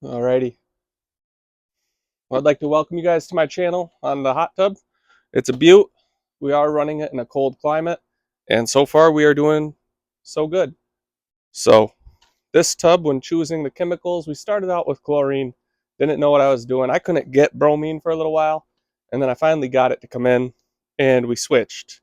Alrighty. Well, I'd like to welcome you guys to my channel on the hot tub. It's a beaut. We are running it in a cold climate, and so far we are doing so good. So this tub, when choosing the chemicals, we started out with chlorine. Didn't know what I was doing. I couldn't get bromine for a little while, and then I finally got it to come in, and we switched.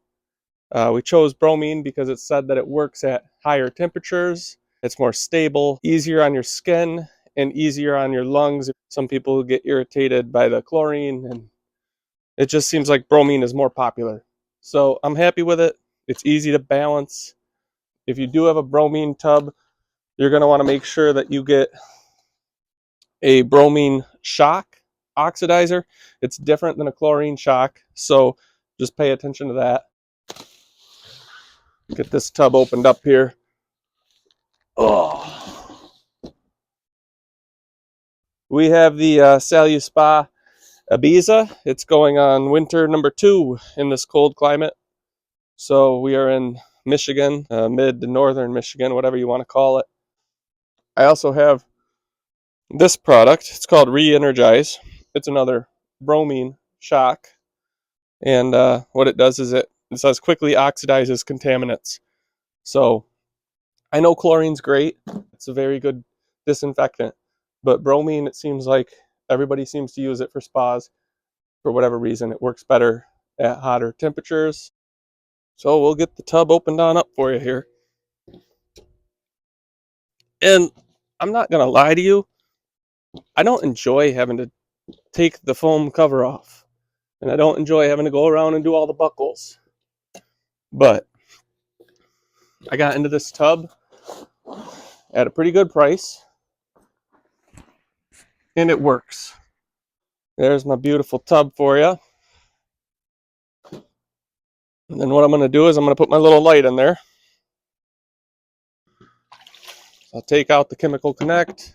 We chose bromine because it said that it works at higher temperatures. It's more stable, easier on your skin, and easier on your lungs. Some people get irritated by the chlorine, and it just seems like bromine is more popular. So I'm happy with it. It's easy to balance. If you do have a bromine tub, you're going to want to make sure that you get a bromine shock oxidizer. It's different than a chlorine shock, so just pay attention to that. Get this tub opened up here. Oh. We have the Saluspa Ibiza. It's going on winter number 2 in this cold climate. So we are in Michigan, mid to northern Michigan, whatever you want to call it. I also have this product. It's called Re-Energize. It's another bromine shock. And what it does is it says quickly oxidizes contaminants. So I know chlorine's great. It's a very good disinfectant. But bromine, it seems like everybody seems to use it for spas for whatever reason. It works better at hotter temperatures. So we'll get the tub opened on up for you here. And I'm not going to lie to you. I don't enjoy having to take the foam cover off. And I don't enjoy having to go around and do all the buckles. But I got into this tub at a pretty good price. And it works. There's my beautiful tub for you. And then what I'm going to do is I'm going to put my little light in there. I'll take out the chemical connect.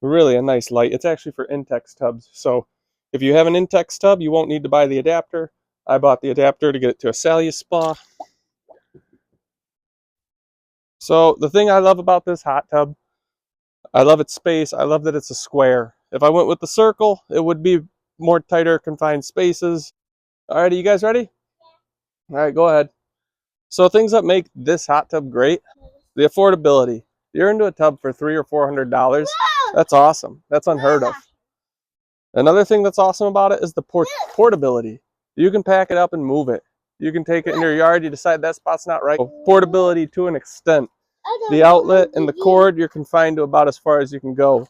Really a nice light. It's actually for Intex tubs. So if you have an Intex tub, you won't need to buy the adapter. I bought the adapter to get it to a Saluspa. So the thing I love about this hot tub, I love its space. I love that it's a square. If I went with the circle, it would be more tighter, confined spaces. Alrighty, you guys ready? All right, go ahead. So things that make this hot tub great, the affordability. You're into a tub for $300 or $400. That's awesome. That's unheard of. Another thing that's awesome about it is the portability. You can pack it up and move it. You can take it in your yard. You decide that spot's not right. Portability to an extent. The outlet and the cord, you're confined to about as far as you can go.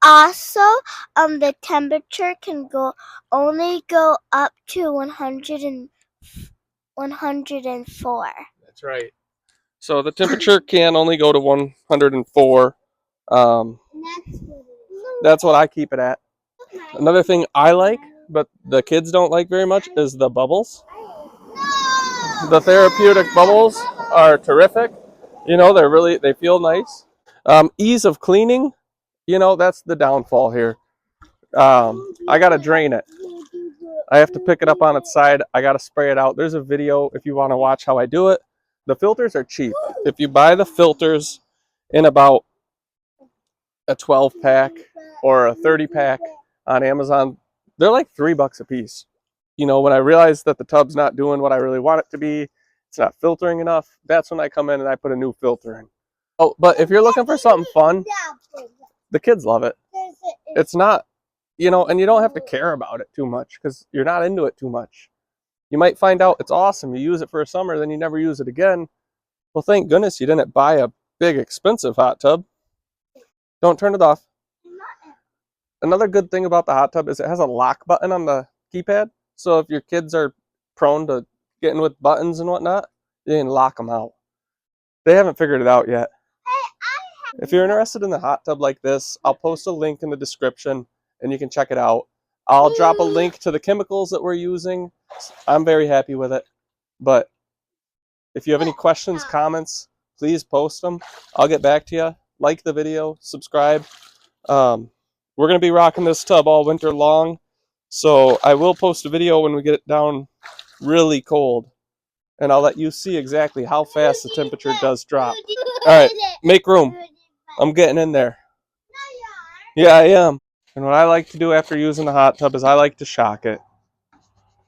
Also, the temperature can only go up to 104. That's right. So the temperature can only go to 104. That's what I keep it at. Another thing I like, but the kids don't like very much, is the bubbles. The therapeutic bubbles are terrific. You know, they feel nice. Ease of cleaning, you know, that's the downfall here. I gotta drain it. I have to pick it up on its side. I gotta spray it out. There's a video if you want to watch how I do it. The filters are cheap. If you buy the filters in about a 12 pack or a 30 pack on Amazon, they're like $3 a piece. You know, when I realize that the tub's not doing what I really want it to be, it's not filtering enough, that's when I come in and I put a new filter in. Oh, but if you're looking for something fun, the kids love it. It's not, you know, and you don't have to care about it too much because you're not into it too much. You might find out it's awesome. You use it for a summer, then you never use it again. Well, thank goodness you didn't buy a big, expensive hot tub. Don't turn it off. Another good thing about the hot tub is it has a lock button on the keypad. So if your kids are prone to getting with buttons and whatnot, you can lock them out. They haven't figured it out yet. If you're interested in the hot tub like this, I'll post a link in the description and you can check it out. I'll drop a link to the chemicals that we're using. I'm very happy with it. But if you have any questions, comments, please post them. I'll get back to you. Like the video, subscribe. We're going to be rocking this tub all winter long. So I will post a video when we get it down really cold. And I'll let you see exactly how fast the temperature does drop. All right, make room. I'm getting in there. Yeah, I am. And what I like to do after using the hot tub is I like to shock it.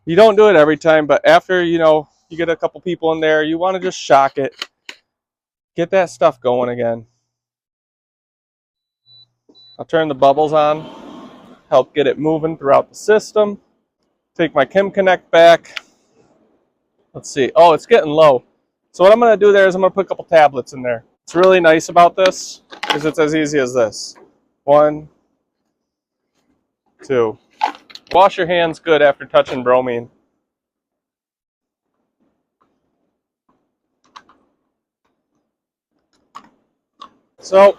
You don't do it every time, but after, you get a couple people in there, you want to just shock it. Get that stuff going again. I'll turn the bubbles on, help get it moving throughout the system. Take my Chem Connect back. Let's see. Oh, it's getting low. So what I'm going to do there is I'm going to put a couple tablets in there. What's really nice about this is it's as easy as this. 1, 2. Wash your hands good after touching bromine. So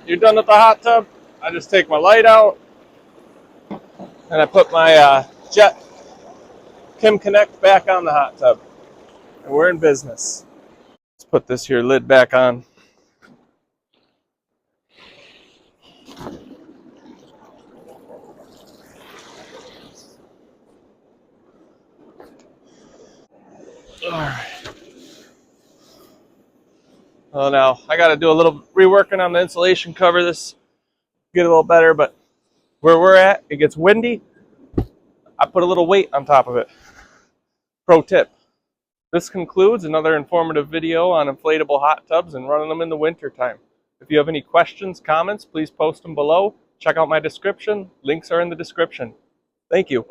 you're done with the hot tub. I just take my light out and I put my Jet Chem Connect back on the hot tub. And we're in business. Let's put this here lid back on. All right. Well, now I got to do a little reworking on the insulation cover. This get a little better, but where we're at, it gets windy. I put a little weight on top of it. Pro tip. This concludes another informative video on inflatable hot tubs and running them in the winter time. If you have any questions, comments, please post them below. Check out my description. Links are in the description. Thank you.